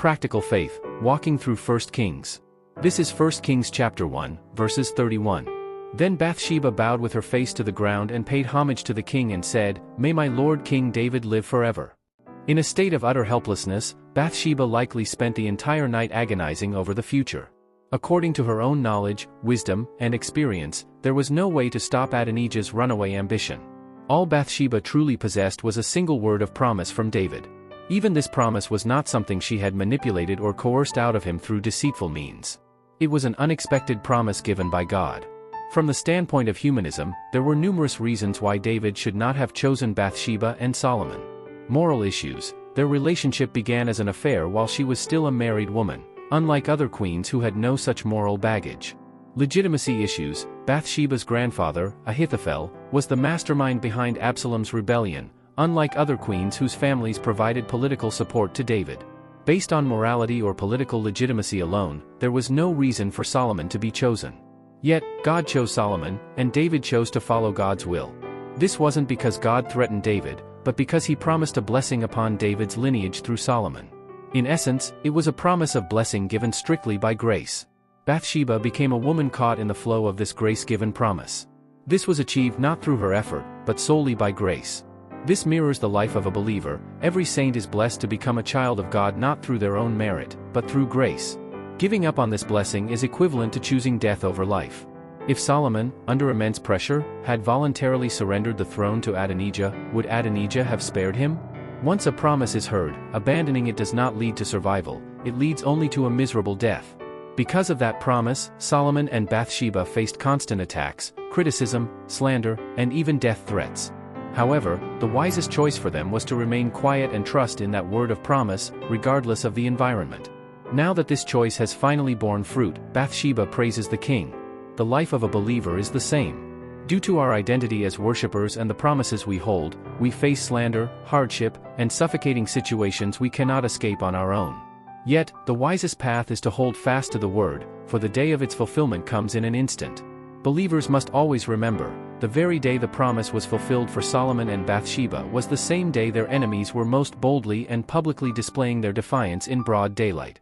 Practical faith, walking through 1 Kings. This is 1 Kings chapter 1, verses 31. Then Bathsheba bowed with her face to the ground and paid homage to the king and said, "May my lord King David live forever." In a state of utter helplessness, Bathsheba likely spent the entire night agonizing over the future. According to her own knowledge, wisdom, and experience, there was no way to stop Adonijah's runaway ambition. All Bathsheba truly possessed was a single word of promise from David. Even this promise was not something she had manipulated or coerced out of him through deceitful means. It was an unexpected promise given by God. From the standpoint of humanism, there were numerous reasons why David should not have chosen Bathsheba and Solomon. Moral issues: their relationship began as an affair while she was still a married woman, unlike other queens who had no such moral baggage. Legitimacy issues: Bathsheba's grandfather, Ahithophel, was the mastermind behind Absalom's rebellion, unlike other queens whose families provided political support to David. Based on morality or political legitimacy alone, there was no reason for Solomon to be chosen. Yet, God chose Solomon, and David chose to follow God's will. This wasn't because God threatened David, but because he promised a blessing upon David's lineage through Solomon. In essence, it was a promise of blessing given strictly by grace. Bathsheba became a woman caught in the flow of this grace-given promise. This was achieved not through her effort, but solely by grace. This mirrors the life of a believer. Every saint is blessed to become a child of God not through their own merit, but through grace. Giving up on this blessing is equivalent to choosing death over life. If Solomon, under immense pressure, had voluntarily surrendered the throne to Adonijah, would Adonijah have spared him? Once a promise is heard, abandoning it does not lead to survival, it leads only to a miserable death. Because of that promise, Solomon and Bathsheba faced constant attacks, criticism, slander, and even death threats. However, the wisest choice for them was to remain quiet and trust in that word of promise, regardless of the environment. Now that this choice has finally borne fruit, Bathsheba praises the king. The life of a believer is the same. Due to our identity as worshippers and the promises we hold, we face slander, hardship, and suffocating situations we cannot escape on our own. Yet, the wisest path is to hold fast to the word, for the day of its fulfillment comes in an instant. Believers must always remember, the very day the promise was fulfilled for Solomon and Bathsheba was the same day their enemies were most boldly and publicly displaying their defiance in broad daylight.